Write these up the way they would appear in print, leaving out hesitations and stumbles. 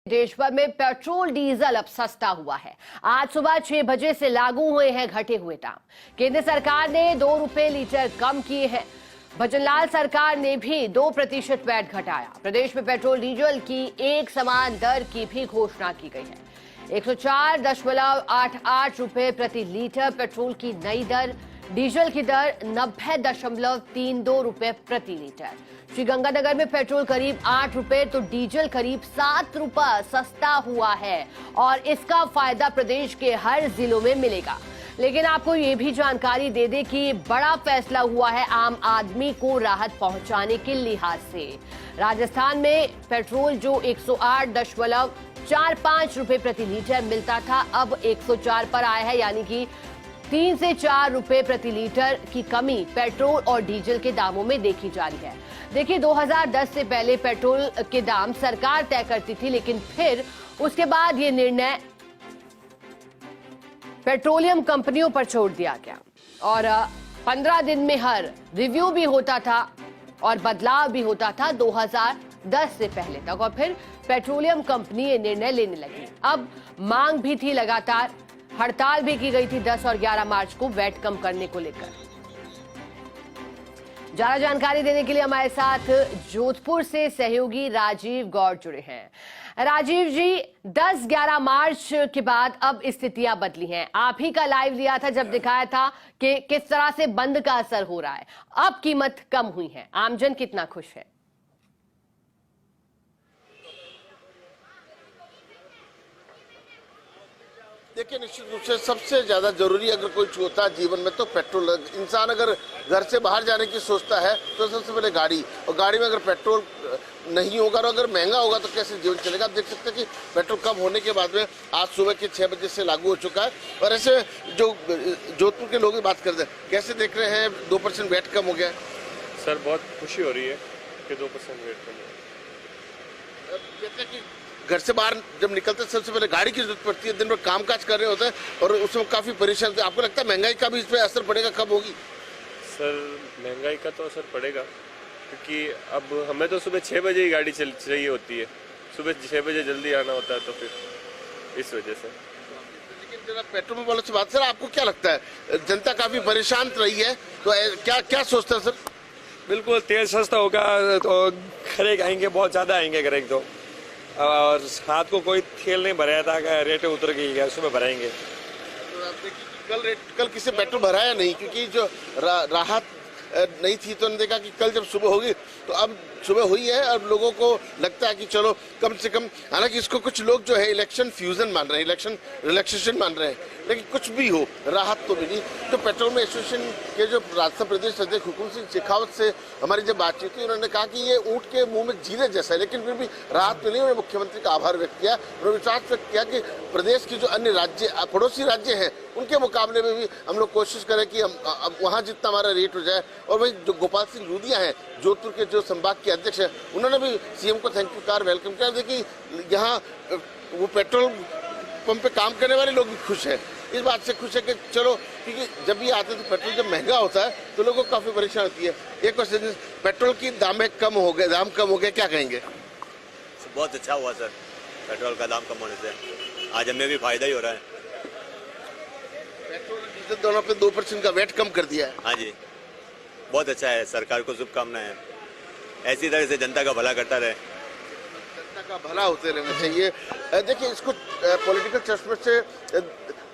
देश भर में पेट्रोल डीजल अब सस्ता हुआ है। आज सुबह 6 बजे से लागू हुए हैं घटे हुए दाम। केंद्र सरकार ने 2 रुपए लीटर कम किए हैं। भजनलाल सरकार ने भी 2% वैट घटाया। प्रदेश में पेट्रोल डीजल की एक समान दर की भी घोषणा की गई है। 104.88 रुपए प्रति लीटर पेट्रोल की नई दर, डीजल की दर 90.32 रुपए प्रति लीटर। श्रीगंगानगर में पेट्रोल करीब 8 रुपए तो डीजल करीब 7 रुपए सस्ता हुआ है और इसका फायदा प्रदेश के हर जिलों में मिलेगा। लेकिन आपको ये भी जानकारी दे दें कि बड़ा फैसला हुआ है आम आदमी को राहत पहुंचाने के लिहाज से। राजस्थान में पेट्रोल जो 108.45 रुपए प्रति लीटर मिलता था अब 104 पर आया है, यानी कि 3 से 4 रुपए प्रति लीटर की कमी पेट्रोल और डीजल के दामों में देखी जा रही है। देखिए, 2010 से पहले पेट्रोल के दाम सरकार तय करती थी, लेकिन फिर उसके बाद ये निर्णय पेट्रोलियम कंपनियों पर छोड़ दिया गया और 15 दिन में हर रिव्यू भी होता था और बदलाव भी होता था 2010 से पहले तक, और फिर पेट्रोलियम कंपनी ये निर्णय लेने लगी। अब मांग भी थी लगातार, हड़ताल भी की गई थी 10 और 11 मार्च को वैट कम करने को लेकर। ज्यादा जानकारी देने के लिए हमारे साथ जोधपुर से सहयोगी राजीव गौड़ जुड़े हैं। राजीव जी, 10-11 मार्च के बाद अब स्थितियां बदली हैं। आप ही का लाइव लिया था जब दिखाया था कि किस तरह से बंद का असर हो रहा है। अब कीमत कम हुई है, आमजन कितना खुश है? देखिए, निश्चित रूप से सबसे ज्यादा जरूरी अगर कोई होता है जीवन में तो पेट्रोल। इंसान अगर घर से बाहर जाने की सोचता है तो सबसे पहले गाड़ी, और गाड़ी में अगर पेट्रोल नहीं होगा और अगर महंगा होगा तो कैसे जीवन चलेगा। आप देख सकते हैं कि पेट्रोल कम होने के बाद में आज सुबह के 6 बजे से लागू हो चुका है। और ऐसे जो जोधपुर के लोग बात करते हैं, कैसे देख रहे हैं 2% वैट कम हो गया? सर, बहुत खुशी हो रही है कि 2% वैट कम हो गया। कहते हैं कि घर से बाहर जब निकलते हैं सबसे पहले गाड़ी की जरूरत पड़ती है, दिन भर कामकाज कर रहे होते हैं और उसमें काफी परेशान होते हैं। आपको लगता है महंगाई का भी इस पर असर पड़ेगा, कब होगी? सर, महंगाई का तो असर पड़ेगा क्योंकि अब हमें तो सुबह 6 बजे ही गाड़ी चाहिए होती है। सुबह 6 बजे जल्दी आना होता है, तो फिर इस वजह से। लेकिन जरा पेट्रोल वालों से बात, सर आपको क्या लगता है? जनता काफी परेशान रही है, तो क्या क्या सोचते हैं सर? बिल्कुल, तेल सस्ता होगा तो खरीद आएंगे, बहुत ज्यादा आएंगे खरीद तो। और हाथ को कोई तेल नहीं भराया था, रेट उतर गई है, सुबह भराएंगे। तो आप देखिए कल किसी पेट्रोल भराया नहीं, क्योंकि जो राहत नहीं थी तो उन्होंने देखा कि कल जब सुबह होगी तो अब सुबह हुई है। अब लोगों को लगता है कि चलो कम से कम, हालांकि इसको कुछ लोग जो है इलेक्शन फ्यूजन मान रहे हैं, इलेक्शन रिलैक्सेशन मान रहे हैं, लेकिन कुछ भी हो राहत तो मिली। तो पेट्रोल एसोसिएशन के जो राजस्थान प्रदेश अध्यक्ष हुकुम सिंह शेखावत से हमारी जब बातचीत हुई, उन्होंने कहा कि ये ऊँट के मुंह में जीरे जैसा है, लेकिन फिर भी राहत मिली। उन्होंने मुख्यमंत्री का आभार व्यक्त किया, उन्होंने विश्वास व्यक्त किया कि प्रदेश की जो अन्य राज्य पड़ोसी राज्य हैं उनके मुकाबले में भी हम लोग कोशिश करें कि हम वहाँ जितना हमारा रेट हो जाए। और वही जो गोपाल सिंह लूधिया हैं, जोधपुर के जो संभाग के अध्यक्ष हैं, उन्होंने भी सीएम को थैंक यू कार वेलकम किया। देखिए, यहाँ वो पेट्रोल पंप पे काम करने वाले लोग भी खुश हैं, इस बात से खुश है कि चलो, क्योंकि जब भी आते तो पेट्रोल जब महंगा होता है तो लोगों को काफी परेशानी होती है। एक क्वेश्चन, पेट्रोल की दाम कम हो गए, क्या कहेंगे? बहुत अच्छा हुआ सर, पेट्रोल का दाम कम होने से आज हमें भी फायदा ही हो रहा है। पेट्रोल डीजल दोनों पे 2% का वैट कम कर दिया है। हाँ जी, बहुत अच्छा है, सरकार को शुभकामनाएं। ऐसी तरह से जनता का भला करता रहे, जनता का भला होते रहना चाहिए। देखिए, इसको पॉलिटिकल चश्मे से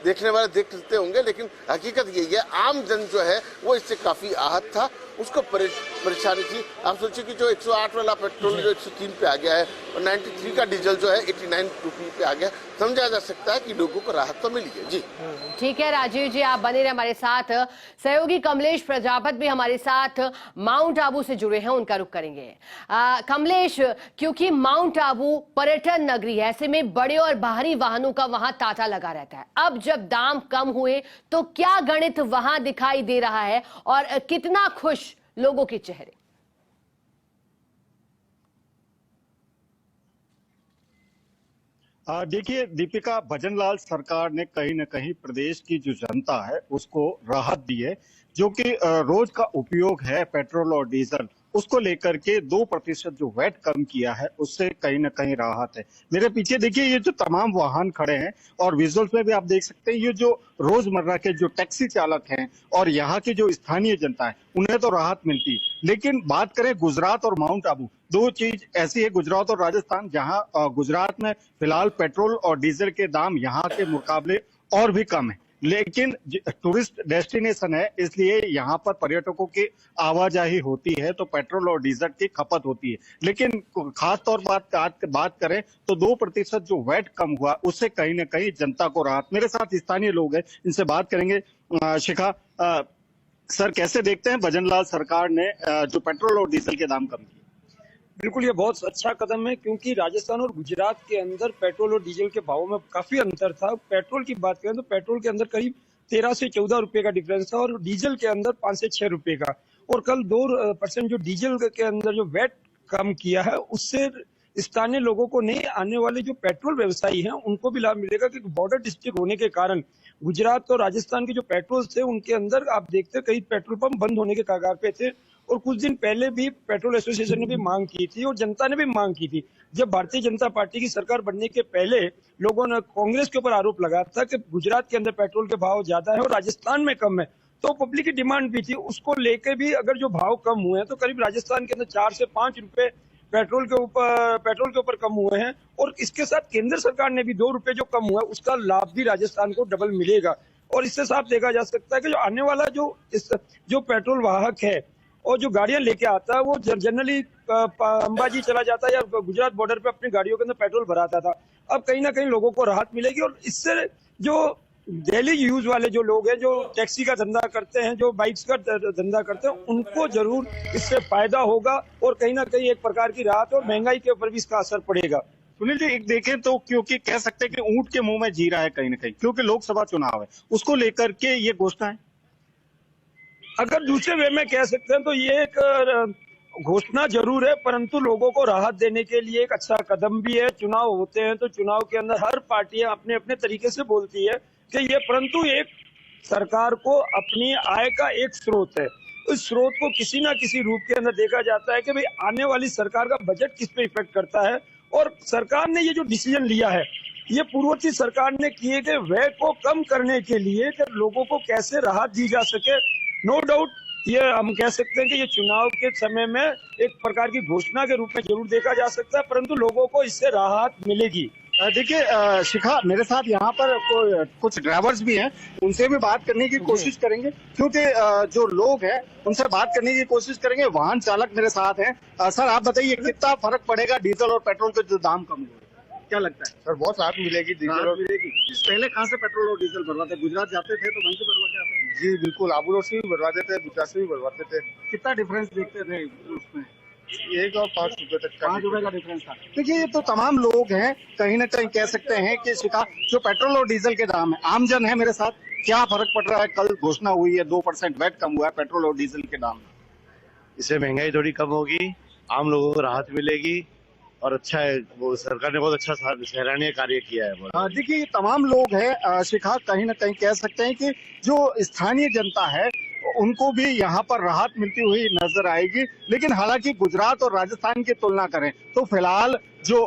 देखने वाले देख लेते होंगे, लेकिन हकीकत यही है, आम जन जो है वो इससे काफी आहत था, उसको परेशानी थी। आप सोचिए कि जो 108 वाला पेट्रोल जो 103 पे आ गया है और 93 का डीजल जो है 89 रुपये पे आ गया, समझा जा सकता है कि लोगों को राहत तो मिली है। जी ठीक है राजीव जी, आप बने रहे हमारे साथ। सहयोगी कमलेश प्रजापत भी हमारे साथ माउंट आबू से जुड़े हैं, उनका रुख करेंगे। कमलेश, क्योंकि माउंट आबू पर्यटन नगरी है, ऐसे में बड़े और बाहरी वाहनों का वहां तांता लगा रहता है। अब जब दाम कम हुए तो क्या गणित वहां दिखाई दे रहा है और कितना खुश लोगों के चेहरे? देखिए दीपिका, भजनलाल सरकार ने कहीं न कहीं प्रदेश की जो जनता है उसको राहत दी है, जो कि रोज का उपयोग है पेट्रोल और डीजल उसको लेकर के 2% जो वैट कम किया है उससे कहीं ना कहीं राहत है। मेरे पीछे देखिए ये जो तमाम वाहन खड़े हैं और विजुअल्स में भी आप देख सकते हैं, ये जो रोजमर्रा के जो टैक्सी चालक हैं और यहाँ की जो स्थानीय जनता है उन्हें तो राहत मिलती है। लेकिन बात करें गुजरात और माउंट आबू, दो चीज ऐसी है, गुजरात और राजस्थान, जहां गुजरात में फिलहाल पेट्रोल और डीजल के दाम यहाँ के मुकाबले और भी कम है, लेकिन टूरिस्ट डेस्टिनेशन है इसलिए यहाँ पर पर्यटकों की आवाजाही होती है तो पेट्रोल और डीजल की खपत होती है। लेकिन खास तौर पर बात करें तो 2% जो वैट कम हुआ उससे कहीं ना कहीं जनता को राहत। मेरे साथ स्थानीय लोग हैं, इनसे बात करेंगे। शिखा सर, कैसे देखते हैं भजनलाल सरकार ने जो पेट्रोल और डीजल के दाम कम किए? बिल्कुल, ये बहुत अच्छा कदम है क्योंकि राजस्थान और गुजरात के अंदर पेट्रोल और डीजल के भावों में काफी अंतर था। पेट्रोल की बात करें तो पेट्रोल के अंदर करीब 13 से 14 रुपए का डिफरेंस था और डीजल के अंदर 5 से 6 रुपए का। और कल 2% जो डीजल के अंदर जो वैट कम किया है उससे स्थानीय लोगों को नहीं, आने वाले जो पेट्रोल व्यवसायी हैं उनको भी लाभ मिलेगा क्योंकि बॉर्डर डिस्ट्रिक्ट होने के कारण गुजरात और राजस्थान के जो पेट्रोल थे उनके अंदर आप देखते कई पेट्रोल पंप बंद होने के कगार पे थे। और कुछ दिन पहले भी पेट्रोल एसोसिएशन ने भी मांग की थी और जनता ने भी मांग की थी। जब भारतीय जनता पार्टी की सरकार बनने के पहले लोगों ने कांग्रेस के ऊपर आरोप लगाया था कि गुजरात के अंदर पेट्रोल के भाव ज्यादा है और राजस्थान में कम है, तो पब्लिक की डिमांड भी थी। उसको लेके भी अगर जो भाव कम हुए हैं तो करीब राजस्थान के अंदर 4 से 5 रुपए पेट्रोल के ऊपर कम हुए हैं। और इसके साथ केंद्र सरकार ने भी 2 रुपए जो कम हुआ है उसका लाभ भी राजस्थान को डबल मिलेगा। और इससे साफ देखा जा सकता है कि जो आने वाला जो पेट्रोल वाहक है और जो गाड़ियां लेके आता है वो जनरली अंबाजी चला जाता है या गुजरात बॉर्डर पे अपनी गाड़ियों के अंदर पेट्रोल भराता था। अब कहीं ना कहीं लोगों को राहत मिलेगी और इससे जो डेली यूज वाले जो लोग हैं, जो टैक्सी का धंधा करते हैं, जो बाइक्स का धंधा करते हैं, उनको जरूर इससे फायदा होगा और कहीं ना कहीं एक प्रकार की राहत और महंगाई के ऊपर भी इसका असर पड़ेगा। सुनील जी, एक देखें तो क्योंकि कह सकते हैं कि ऊंट के मुंह में जी रहा है कहीं ना कहीं, क्योंकि लोकसभा चुनाव है, उसको लेकर के ये घोषणा है। अगर दूसरे वे में कह सकते हैं तो ये एक घोषणा जरूर है, परंतु लोगों को राहत देने के लिए एक अच्छा कदम भी है। चुनाव होते हैं तो चुनाव के अंदर हर पार्टियां अपने अपने तरीके से बोलती है कि ये, परंतु एक सरकार को अपनी आय का एक स्रोत है, उस स्रोत को किसी ना किसी रूप के अंदर देखा जाता है कि भाई आने वाली सरकार का बजट किस पे इफेक्ट करता है। और सरकार ने ये जो डिसीजन लिया है ये पूर्ववर्ती सरकार ने किए गए व्यय को कम करने के लिए कि लोगों को कैसे राहत दी जा सके। नो डाउट ये हम कह सकते हैं कि ये चुनाव के समय में एक प्रकार की घोषणा के रूप में जरूर देखा जा सकता है, परंतु लोगों को इससे राहत मिलेगी। देखिए शिखा, मेरे साथ यहाँ पर कुछ ड्राइवर्स भी हैं, उनसे भी बात करने की कोशिश करेंगे क्योंकि जो लोग हैं उनसे बात करने की कोशिश करेंगे। वाहन चालक मेरे साथ हैं। सर आप बताइए कितना फर्क पड़ेगा डीजल और पेट्रोल के जो दाम कम हुए, क्या लगता है? सर बहुत राहत मिलेगी डीजल और पहले कहाँ से पेट्रोल और डीजल भरवाते? गुजरात जाते थे तो वहीं से भरवा के आते थे? जी बिल्कुल, आबू रोड से भी भरवाते थे, गुजरात से भी भरवाते थे। कितना डिफरेंस देखते थे उसमें? 1 और 5 रुपए तक, 5 रुपए का डिफरेंस था। देखिए ये तो तमाम लोग हैं, कहीं ना कहीं कह सकते हैं कि शिखा जो पेट्रोल और डीजल के दाम है, आमजन है मेरे साथ, क्या फर्क पड़ रहा है? कल घोषणा हुई है 2% वैट कम हुआ है पेट्रोल और डीजल के दाम में, इससे महंगाई थोड़ी कम होगी, आम लोगों को राहत मिलेगी और अच्छा है, वो सरकार ने बहुत अच्छा सराहनीय कार्य किया है। देखिए ये तमाम लोग हैं शिखा, कहीं ना कहीं कह सकते हैं कि जो स्थानीय जनता है उनको भी यहाँ पर राहत मिलती हुई नजर आएगी। लेकिन हालांकि गुजरात और राजस्थान की तुलना करें तो फिलहाल जो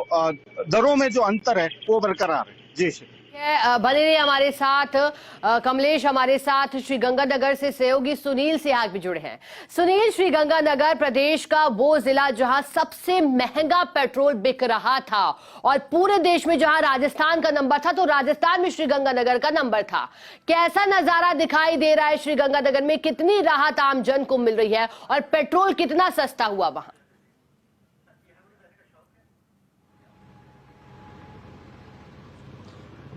दरों में जो अंतर है वो बरकरार है। जी बने रहिए हमारे साथ। कमलेश हमारे साथ श्रीगंगानगर से सहयोगी सुनील सिहाग भी जुड़े हैं। सुनील, श्रीगंगानगर प्रदेश का वो जिला जहां सबसे महंगा पेट्रोल बिक रहा था और पूरे देश में जहां राजस्थान का नंबर था तो राजस्थान में श्रीगंगानगर का नंबर था। कैसा नजारा दिखाई दे रहा है श्रीगंगानगर में? कितनी राहत आम जन को मिल रही है और पेट्रोल कितना सस्ता हुआ वहां?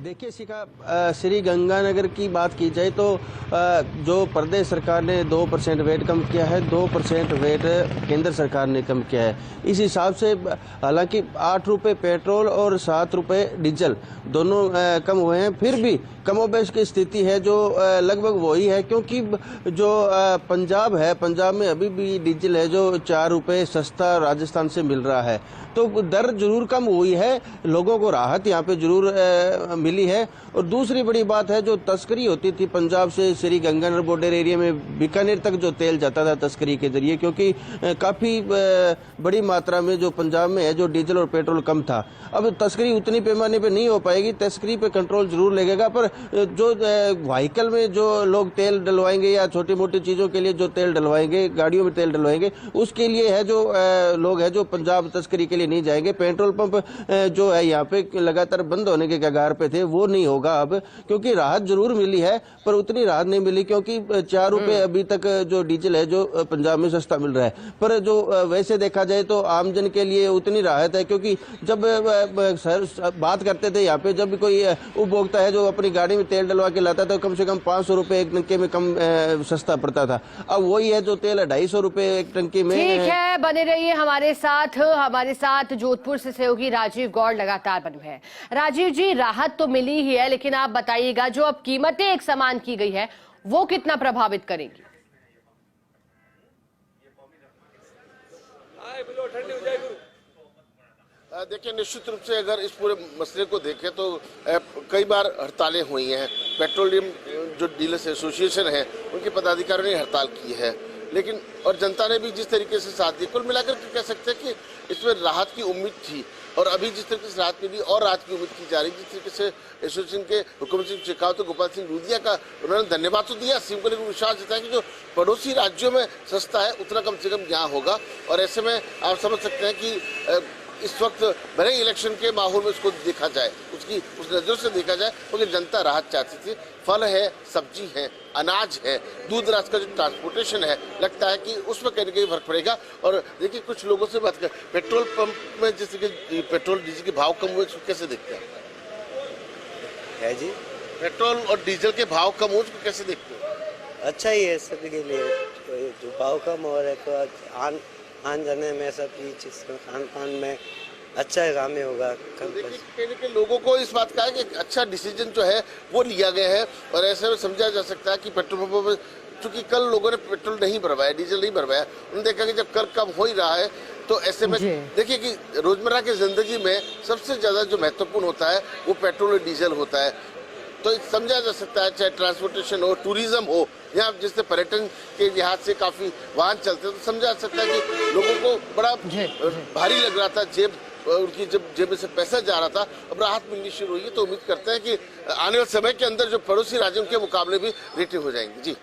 देखिए शिखा, श्रीगंगानगर की बात की जाए तो जो प्रदेश सरकार ने 2% वेट कम किया है, 2% वेट केंद्र सरकार ने कम किया है। इस हिसाब से हालांकि 8 रुपये पेट्रोल और 7 रुपये डीजल दोनों कम हुए हैं, फिर भी कमोबेश की स्थिति है जो लगभग वही है, क्योंकि जो पंजाब है, पंजाब में अभी भी डीजल है जो 4 रुपये सस्ता राजस्थान से मिल रहा है। तो दर जरूर कम हुई है, लोगों को राहत यहाँ पे जरूर मिली है। और दूसरी बड़ी बात है, जो तस्करी होती थी पंजाब से श्री गंगानगर बॉर्डर एरिया में बीकानेर तक जो तेल जाता था तस्करी के जरिए, क्योंकि काफी बड़ी मात्रा में जो पंजाब में है जो डीजल और पेट्रोल कम था। अब तस्करी उतनी पैमाने पे नहीं हो पाएगी, तस्करी पे कंट्रोल जरूर लगेगा, पर जो व्हीकल में जो लोग तेल डलवाएंगे या छोटी मोटी चीजों के लिए जो तेल डलवाएंगे, गाड़ियों में तेल डलवाएंगे, उसके लिए है जो लोग है जो पंजाब तस्करी के लिए नहीं जाएंगे। पेट्रोल पंप जो है यहाँ पे लगातार बंद होने के कगार पे थे, वो नहीं होगा अब, क्योंकि राहत जरूर मिली है पर उतनी राहत नहीं मिली, क्योंकि 4 रुपए अभी तक जो डीजल है जो पंजाब में सस्ता मिल रहा है। पर जो वैसे देखा जाए तो आमजन के लिए उतनी राहत है, क्योंकि जब सर बात करते थे यहाँ पे, जब भी कोई उपभोक्ता है जो अपनी गाड़ी में तेल डलवा के लाता था तो कम से कम 500 रुपए एक टंकी में कम सस्ता पड़ता था। अब वही है जो तेल 250 रुपए एक टंकी में। ठीक है, बने रहिए हमारे साथ जोधपुर से सहयोगी राजीव गौड़ लगातार बने हैं। राजीव जी, राहत तो मिली ही है, लेकिन आप बताइएगा जो अब कीमतें एक समान की गई है वो कितना प्रभावित करेंगी? देखिए, निश्चित रूप से अगर इस पूरे मसले को देखें तो कई बार हड़तालें हुई हैं। पेट्रोलियम जो डीलर्स एसोसिएशन है उनके पदाधिकारियों ने हड़ताल की है, लेकिन और जनता ने भी जिस तरीके से साथ दिया, कुल मिलाकर कह सकते हैं कि इसमें राहत की उम्मीद थी और अभी जिस तरीके से राहत मिली और राहत की उम्मीद की जा रही, जिस तरीके से एसोसिएशन के हुकुम सिंह शेखावत, गोपाल सिंह लूधिया का उन्होंने धन्यवाद तो दिया, सीएम को लेकर विश्वास जताया कि जो पड़ोसी राज्यों में सस्ता है उतना कम से कम यहाँ होगा। और ऐसे में आप समझ सकते हैं कि इस वक्त भले इलेक्शन के माहौल में उसको देखा जाए, उसकी उस नजर से देखा जाए, क्योंकि जनता राहत चाहती थी। फल है, सब्जी है, अनाज है, दूध राज का जो ट्रांसपोर्टेशन है, लगता है कि उसमें कहीं ना कहीं फर्क पड़ेगा। और देखिए, कुछ लोगों से बात कर, पेट्रोल पंप में जैसे कि पेट्रोल डीजल के भाव कम हुए, उसको कैसे देखते हैं? है जी, पेट्रोल और डीजल के भाव कम हुए उसको कैसे देखते हैं? अच्छा ही है सभी के लिए, जो भाव कम हो रहा है तो आन जाने में सब चीज खान पान में अच्छा काम होगा। देखिए, लोगों को इस बात का है कि अच्छा डिसीजन जो है वो लिया गया है और ऐसे में समझा जा सकता है कि पेट्रोल पंपों में, चूंकि कल लोगों ने पेट्रोल नहीं भरवाया, डीजल नहीं भरवाया, उन्होंने देखा कि जब कर कम हो ही रहा है तो ऐसे में देखिए कि रोजमर्रा की जिंदगी में सबसे ज्यादा जो महत्वपूर्ण होता है वो पेट्रोल और डीजल होता है। तो समझा जा सकता है, चाहे ट्रांसपोर्टेशन हो, टूरिज्म हो, यहाँ जिससे पर्यटन के लिहाज से काफी वाहन चलते हैं, तो समझा जा सकता है कि लोगों को बड़ा भारी लग रहा था, उनकी जब जेब में से पैसा जा रहा था, अब राहत मिलनी शुरू हुई है। तो उम्मीद करते हैं कि आने वाले समय के अंदर जो पड़ोसी राज्यों के मुकाबले भी रेटें हो जाएंगी। जी।